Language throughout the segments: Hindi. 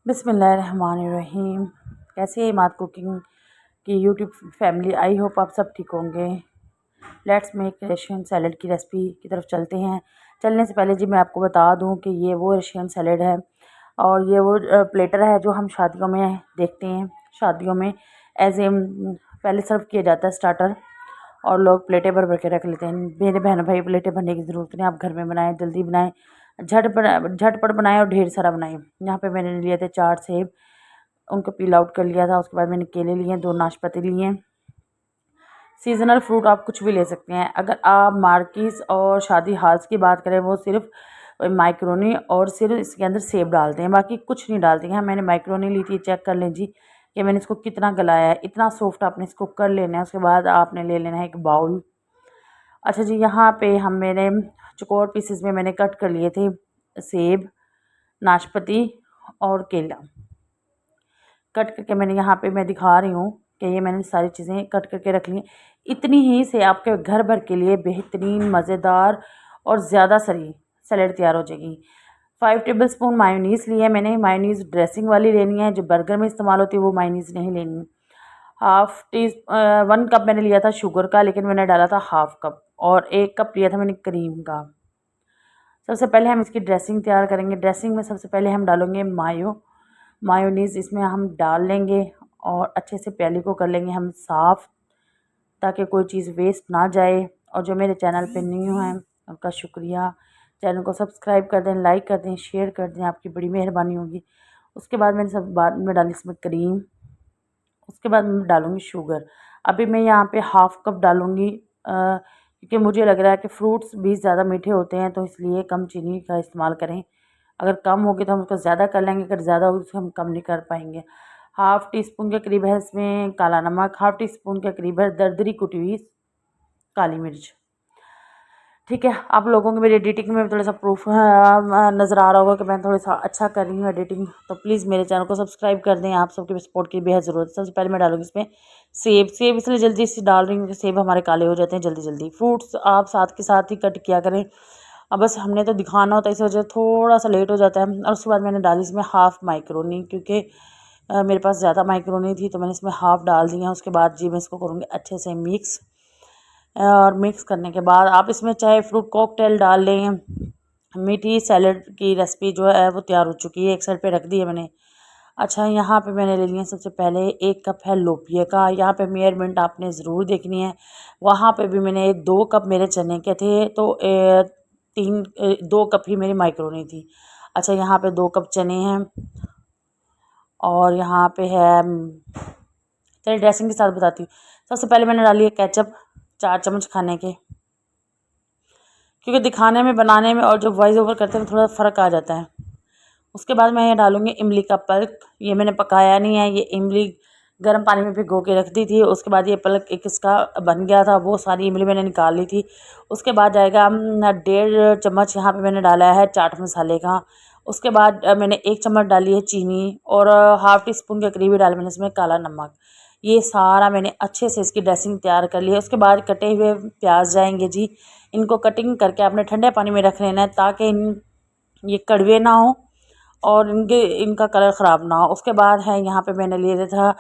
बिस्मिल्लाहिर्रहमानिर्रहीम। कैसे है इमाद कुकिंग की यूट्यूब फैमिली? आई होप आप सब ठीक होंगे। लेट्स मेक रशियन सैलड की रेसिपी की तरफ चलते हैं। चलने से पहले जी मैं आपको बता दूं कि ये वो रशियन सैलड है और ये वो प्लेटर है जो हम शादियों में देखते हैं। शादियों में एज ए पहले सर्व किया जाता है स्टार्टर, और लोग प्लेटें भर भर के रख लेते हैं। मेरे बहन भाई प्लेटें भरने की ज़रूरत नहीं, आप घर में बनाएं, जल्दी बनाएं, झटपट बनाएं और ढेर सारा बनाएं। यहाँ पे मैंने लिए थे 4 सेब, उनको पील आउट कर लिया था। उसके बाद मैंने केले लिए, 2 नाशपाती लिए। सीजनल फ्रूट आप कुछ भी ले सकते हैं। अगर आप मार्किस और शादी हाल्स की बात करें, वो सिर्फ माइक्रोनी और सिर्फ इसके अंदर सेब डालते हैं, बाकी कुछ नहीं डालते हैं। मैंने माइक्रोनी ली थी, चेक कर लें जी कि मैंने इसको कितना गलाया है। इतना सॉफ्ट आपने इसको कर लेना है। उसके बाद आपने ले लेना है एक बाउल। अच्छा जी, यहाँ पे मैंने चौकोर पीसेस में मैंने कट कर लिए थे सेब, नाशपाती और केला। कट करके मैंने यहाँ पे मैं दिखा रही हूँ कि ये मैंने सारी चीज़ें कट करके रख ली। इतनी ही से आपके घर भर के लिए बेहतरीन मज़ेदार और ज़्यादा सही सैलेड तैयार हो जाएगी। 5 टेबलस्पून मायोनीज़ ली है मैंने। मायोनीज़ ड्रेसिंग वाली लेनी है, जो बर्गर में इस्तेमाल होती है वो मायोनीज़ नहीं लेनी। 1 कप मैंने लिया था शुगर का, लेकिन मैंने डाला था 1/2 कप, और 1 कप लिया था मैंने क्रीम का। सबसे पहले हम इसकी ड्रेसिंग तैयार करेंगे। ड्रेसिंग में सबसे पहले हम डालेंगे मायोनीज़ इसमें हम डाल लेंगे और अच्छे से प्याली को कर लेंगे हम साफ़, ताकि कोई चीज़ वेस्ट ना जाए। और जो मेरे चैनल पे न्यू हैं उनका शुक्रिया। चैनल को सब्सक्राइब कर दें, लाइक कर दें, शेयर कर दें, आपकी बड़ी मेहरबानी होगी। उसके बाद मैंने सब बाद में डाली इसमें क्रीम। उसके बाद मैं डालूँगी शुगर। अभी मैं यहाँ पे 1/2 कप डालूँगी, क्योंकि मुझे लग रहा है कि फ्रूट्स भी ज़्यादा मीठे होते हैं, तो इसलिए कम चीनी का इस्तेमाल करें। अगर कम होगी तो हम उसको ज़्यादा कर लेंगे, अगर ज़्यादा होगी तो हम कम नहीं कर पाएंगे। 1/2 टीस्पून के करीब है इसमें काला नमक, 1/2 टीस्पून के करीब है दरदरी कुटी हुई काली मिर्च। ठीक है, आप लोगों को मेरी एडिटिंग में थोड़ा सा प्रूफ नज़र आ रहा होगा कि मैं थोड़ा सा अच्छा कर रही हूँ एडिटिंग, तो प्लीज़ मेरे चैनल को सब्सक्राइब कर दें। आप सबके सपोर्ट की बेहद ज़रूरत है। सबसे पहले मैं डालूंगी इसमें सेब इसलिए जल्दी से डाल रही हूँ कि सेब हमारे काले हो जाते हैं जल्दी जल्दी। फ्रूट्स आप साथ के साथ ही कट किया करें। अब बस हमने तो दिखाना होता है, इस वजह थोड़ा सा लेट हो जाता है। और उसके बाद मैंने डाली इसमें 1/2 माइक्रोनी, क्योंकि मेरे पास ज़्यादा माइक्रोनी थी तो मैंने इसमें 1/2 डाल दिया। उसके बाद जी मैं इसको करूँगी अच्छे से मिक्स, और मिक्स करने के बाद आप इसमें चाहे फ्रूट कॉकटेल डाल लें। मीठी सैलड की रेसिपी जो है वो तैयार हो चुकी है, एक साइड पे रख दी है मैंने। अच्छा, यहाँ पे मैंने ले लिया सबसे पहले 1 कप है लोबिया का। यहाँ पे मेजरमेंट आपने ज़रूर देखनी है। वहाँ पे भी मैंने 2 कप मेरे चने के थे, तो 2 कप ही मेरी माइक्रोनी थी। अच्छा, यहाँ पे 2 कप चने हैं, और यहाँ पे है चलिए ड्रेसिंग के साथ बताती हूँ। सबसे पहले मैंने डाली है केचप 4 चम्मच खाने के, क्योंकि दिखाने में बनाने में और जो वॉइस ओवर करते हैं थोड़ा फ़र्क आ जाता है। उसके बाद मैं ये डालूँगी इमली का पल्प। ये मैंने पकाया नहीं है, ये इमली गर्म पानी में भिगो के रख दी थी। उसके बाद ये पल्प एक इसका बन गया था, वो सारी इमली मैंने निकाल ली थी। उसके बाद जाएगा 1.5 चम्मच यहाँ पे मैंने डाला है चाट मसाले का। उसके बाद मैंने 1 चम्मच डाली है चीनी, और 1/2 टीस्पून के करीब ही डाला मैंने इसमें काला नमक। ये सारा मैंने अच्छे से इसकी ड्रेसिंग तैयार कर ली है। उसके बाद कटे हुए प्याज जाएंगे जी, इनको कटिंग करके आपने ठंडे पानी में रख लेना है, ताकि ये कड़वे ना हो और इनका कलर ख़राब ना हो। उसके बाद है यहाँ पे मैंने लिया था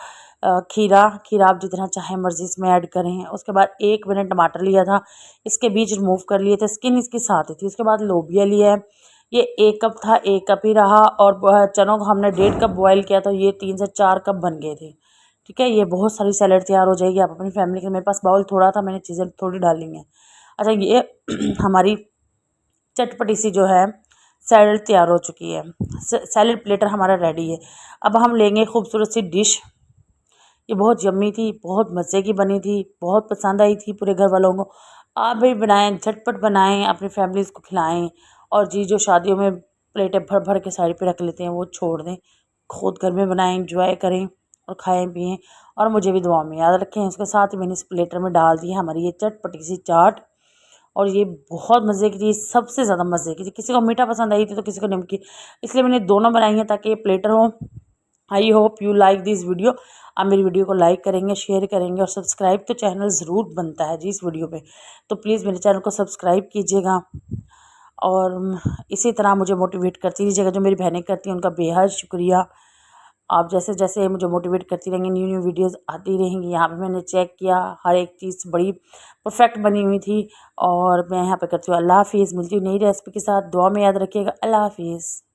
खीरा आप जितना चाहे मर्ज़ी इसमें ऐड करें। उसके बाद एक मैंने टमाटर लिया था, इसके बीज रिमूव कर लिए थे, स्किन इसकी साथ ही थी। उसके बाद लोबिया लिया है, ये 1 कप था, 1 कप ही रहा। और चनों को हमने 1.5 कप बॉयल किया, तो ये 3 से 4 कप बन गए थे। ठीक है, ये बहुत सारी सैलड तैयार हो जाएगी। आप अपनी फैमिली के, मेरे पास बाउल थोड़ा था, मैंने चीज़ें थोड़ी डाली हैं। अच्छा, ये हमारी चटपटी सी जो है सैलड तैयार हो चुकी है। सैलड प्लेटर हमारा रेडी है। अब हम लेंगे खूबसूरत सी डिश। ये बहुत यम्मी थी, बहुत मज़े की बनी थी, बहुत पसंद आई थी पूरे घर वालों को। आप भी बनाएं, झटपट बनाएं, अपनी फैमिलीज़ को खिलाएं। और जी जो शादियों में प्लेटें भर भर के साइड पे रख लेते हैं वो छोड़ दें, खुद घर में बनाएं, एंजॉय करें और खाएं पिएं, और मुझे भी दुआ में याद रखें। उसके साथ ही मैंने इस प्लेटर में डाल दी है हमारी ये चटपटी सी चाट, और ये बहुत मज़े की थी, सबसे ज़्यादा मज़े की थी। किसी को मीठा पसंद आई थी तो किसी को नमकीन, इसलिए मैंने दोनों बनाई हैं ताकि ये प्लेटर हो। I hope you like this video. आप मेरी वीडियो को लाइक करेंगे, शेयर करेंगे, और सब्सक्राइब तो चैनल ज़रूर बनता है जी इस वीडियो पे, तो प्लीज़ मेरे चैनल को सब्सक्राइब कीजिएगा। और इसी तरह मुझे मोटिवेट करती रहिएगा। जो मेरी बहनें करती हैं उनका बेहद शुक्रिया। आप जैसे जैसे मुझे मोटिवेट करती रहेंगी, न्यू न्यू वीडियोस आती रहेंगी। यहाँ पे मैंने चेक किया, हर एक चीज़ बड़ी परफेक्ट बनी हुई थी। और मैं यहाँ पे करती हूँ अल्लाह हाफिज़। मिलती हूँ नई रेसिपी के साथ। दुआ में याद रखिएगा। अल्लाह हाफिज़।